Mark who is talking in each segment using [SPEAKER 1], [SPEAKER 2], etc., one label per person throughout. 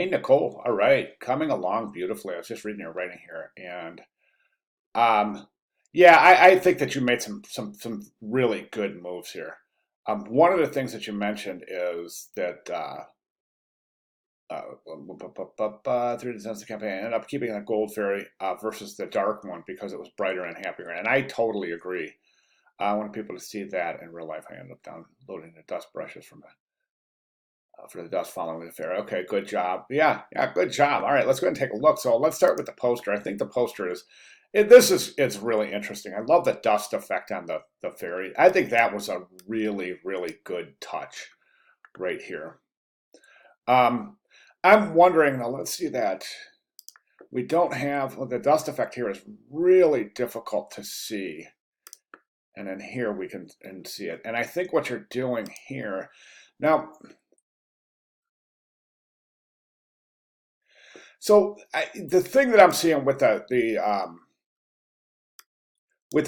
[SPEAKER 1] Hey, Nicole. All right, coming along beautifully. I was just reading your writing here, and um, yeah, I think that you made some really good moves here. One of the things that you mentioned is that through the sense of campaign, I ended up keeping the gold fairy versus the dark one because it was brighter and happier, and I totally agree. I want people to see that in real life. I ended up downloading the dust brushes from for the dust following the fair. Okay, good job. Yeah, good job. All right, let's go ahead and take a look. So let's start with the poster. I think the poster this is it's really interesting. I love the dust effect on the fairy. I think that was a really good touch right here. Um, I'm wondering now. Let's see that we don't have well, the dust effect here is really difficult to see, and then here we can and see it. And I think what you're doing here now. So the thing that I'm seeing with the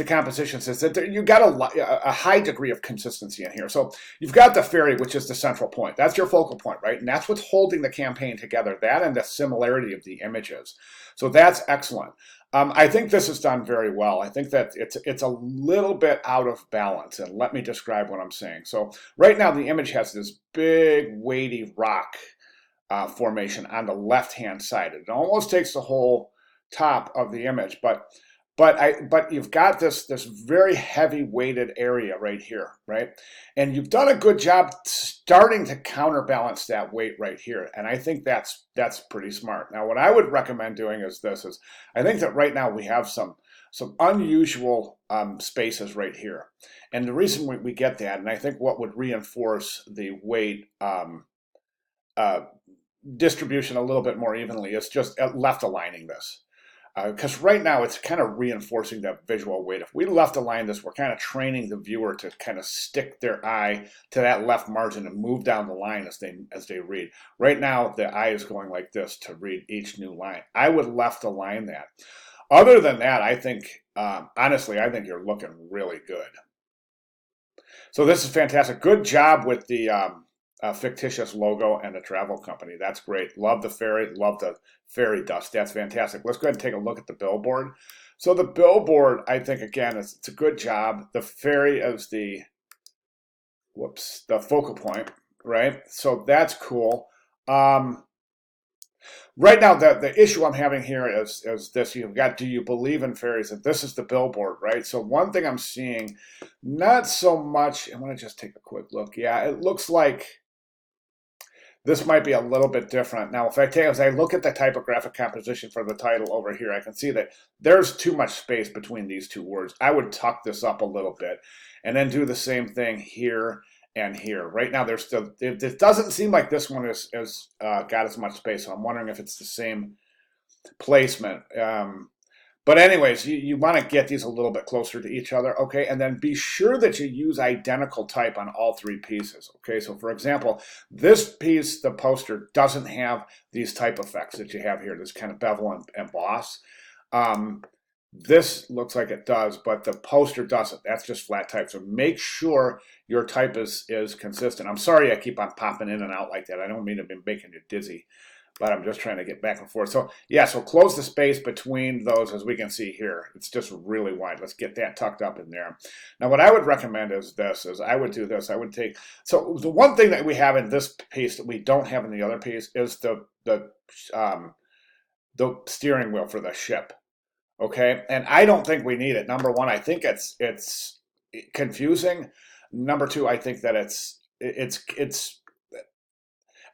[SPEAKER 1] compositions is that you got a high degree of consistency in here. So you've got the fairy, which is the central point. That's your focal point, right? And that's what's holding the campaign together. That and the similarity of the images. So that's excellent. I think this is done very well. I think that it's a little bit out of balance, and let me describe what I'm saying. So right now the image has this big weighty rock formation on the left-hand side. It almost takes the whole top of the image, but you've got this very heavy weighted area right here, right? And you've done a good job starting to counterbalance that weight right here, and I think that's pretty smart. Now, what I would recommend doing is I think that right now we have some unusual spaces right here, and the reason we get that, and I think what would reinforce the weight uh, distribution a little bit more evenly is just left aligning this. Because right now it's kind of reinforcing that visual weight. If we left align this, we're kind of training the viewer to kind of stick their eye to that left margin and move down the line as they read. Right now, the eye is going like this to read each new line. I would left align that. Other than that, I think honestly, I think you're looking really good. So this is fantastic. Good job with the fictitious logo and the travel company. That's great. Love the fairy. Love the fairy dust. That's fantastic. Let's go ahead and take a look at the billboard. So the billboard, I think again, it's a good job. The fairy is the focal point, right? So that's cool. Um, right now, the issue I'm having here is this. You've got, do you believe in fairies? And this is the billboard, right? So one thing I'm seeing, not so much. I want to just take a quick look. Yeah, it looks like this might be a little bit different. Now, as I look at the typographic composition for the title over here, I can see that there's too much space between these two words. I would tuck this up a little bit and then do the same thing here and here. Right now, there's still, it doesn't seem like this one is got as much space. So I'm wondering if it's the same placement. But anyways, you want to get these a little bit closer to each other, okay? And then be sure that you use identical type on all three pieces, okay? So for example, this piece, the poster, doesn't have these type effects that you have here, this kind of bevel and emboss. This looks like it does, but the poster doesn't. That's just flat type. So make sure your type is consistent. I'm sorry I keep on popping in and out like that. I don't mean to be making you dizzy, but I'm just trying to get back and forth. So yeah, so close the space between those as we can see here. It's just really wide. Let's get that tucked up in there. Now what I would recommend is I would do this. I would take, so the one thing that we have in this piece that we don't have in the other piece is the steering wheel for the ship. Okay, and I don't think we need it. Number one, I think it's confusing. Number two, I think that it's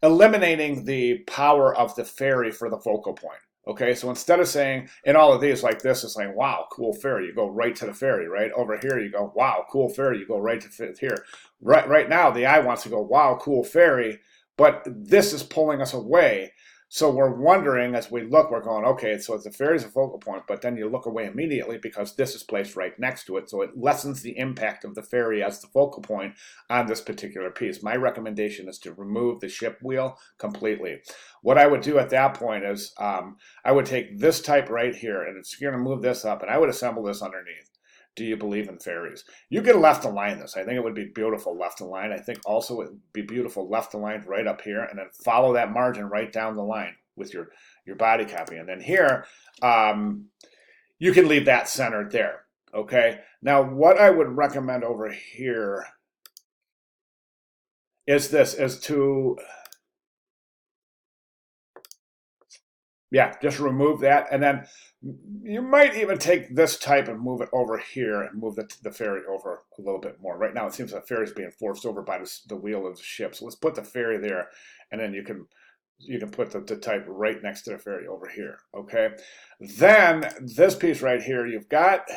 [SPEAKER 1] eliminating the power of the fairy for the focal point. Okay, so instead of saying in all of these like this, it's saying, wow, cool fairy, you go right to the fairy, right? Over here, you go, wow, cool fairy, you go right to here. Right now, the eye wants to go, wow, cool fairy, but this is pulling us away. So we're wondering as we look, we're going, okay, so the fairy is a focal point, but then you look away immediately because this is placed right next to it. So it lessens the impact of the fairy as the focal point on this particular piece. My recommendation is to remove the ship wheel completely. What I would do at that point is I would take this type right here, and it's going to move this up, and I would assemble this underneath. Do you believe in fairies? You can left align this. I think it would be beautiful left align. I think also it would be beautiful left aligned right up here, and then follow that margin right down the line with your body copy. And then here, you can leave that centered there. Okay. Now, what I would recommend over here is just remove that, and then you might even take this type and move it over here and move the ferry over a little bit more. Right now it seems the ferry is being forced over by the wheel of the ship. So let's put the ferry there, and then you can put the type right next to the ferry over here. Okay. Then this piece right here, you've got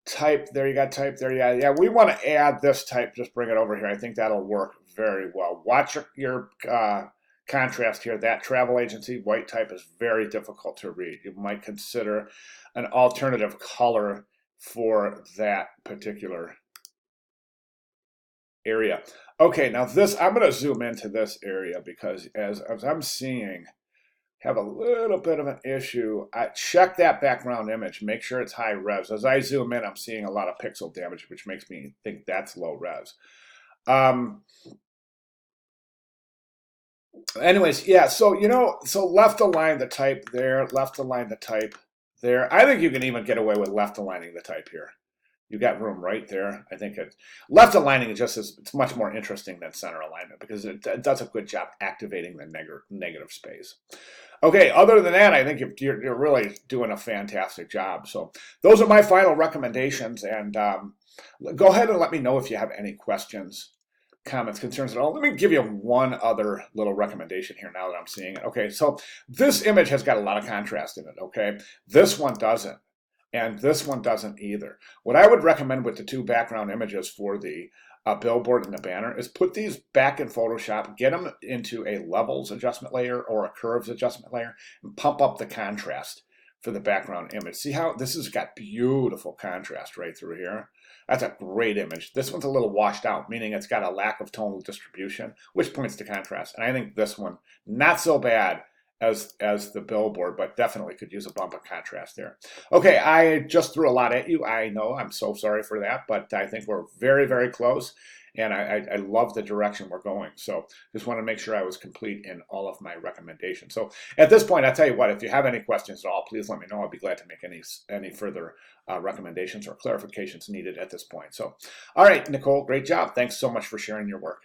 [SPEAKER 1] type there, you got type there. Yeah, we want to add this type, just bring it over here. I think that'll work very well. Watch your contrast here. That travel agency white type is very difficult to read. You might consider an alternative color for that particular area. Okay, now this, I'm going to zoom into this area because as I'm seeing, have a little bit of an issue. I check that background image, make sure it's high res. As I zoom in, I'm seeing a lot of pixel damage, which makes me think that's low res. Anyways, yeah, so left align the type there, left align the type there. I think you can even get away with left aligning the type here. You got room right there. I think left aligning is it's much more interesting than center alignment because it does a good job activating the negative space. Okay, other than that, I think you're really doing a fantastic job. So those are my final recommendations, and go ahead and let me know if you have any questions, comments, concerns at all. Let me give you one other little recommendation here now that I'm seeing it. Okay, so this image has got a lot of contrast in it, okay? This one doesn't, and this one doesn't either. What I would recommend with the two background images for the billboard and the banner is put these back in Photoshop, get them into a levels adjustment layer or a curves adjustment layer, and pump up the contrast for the background image. See how this has got beautiful contrast right through here? That's a great image. This one's a little washed out, meaning it's got a lack of tonal distribution, which points to contrast. And I think this one, not so bad as the billboard, but definitely could use a bump of contrast there. Okay, I just threw a lot at you. I know, I'm so sorry for that, but I think we're very, very close. And I love the direction we're going. So just want to make sure I was complete in all of my recommendations. So at this point, I'll tell you what, if you have any questions at all, please let me know. I'll be glad to make any further recommendations or clarifications needed at this point. So, all right, Nicole, great job. Thanks so much for sharing your work.